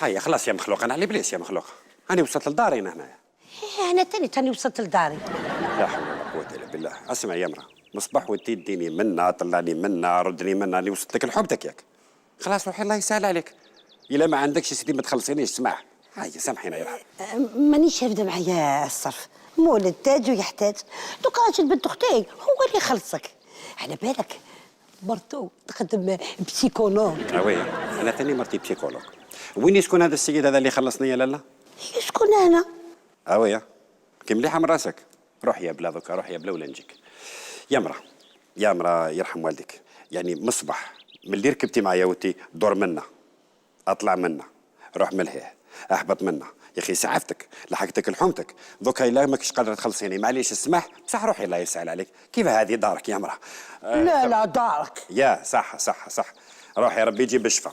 هيا خلاص يا مخلوق، انا على بليس يا مخلوق، انا وصلت لداري أنا هنايا. انا تاني وصلت لداري. لا حول ولا قوة الا بالله. اسمع يا مرا، مصباح وانت تديني منا، طلعني منا، ردني منا، انا وصلت لك لحبتك ياك. خلاص روحي الله يسهل عليك. الا ما عندكش سيدي ما تخلصينيش، اسمع. هيا سامحينا يا رحمة. مانيش هابده معايا الصرف، مولد تاج ويحتاج. دوكا راجل بنت اختي هو اللي يخلصك. على بالك مرتو تخدم بسيكولوج. وي انا تاني مرتي بسيكولوج. وين يسكن هذا السيد هذا اللي خلصني يا لالا؟ يسكن هنا. وي كي مليحه من راسك. روح يا بلا دوكا، روح يا بلا ولا نجيك. يا مرا، يا مرا يرحم والديك، يعني مصبح من اللي ركبتي معايا وتي دور منا، اطلع منا، روح ملهيه، احبط منا. يا اخي سعفتك، لحقتك لحومتك، دوكا الا ماكش قادره تخلصيني معليش اسمح، بصح روحي الله يسهل عليك. كيف هذه دارك يا مرا؟ لا دارك. يا صح صح صح. روح يا ربي يجيب الشفا.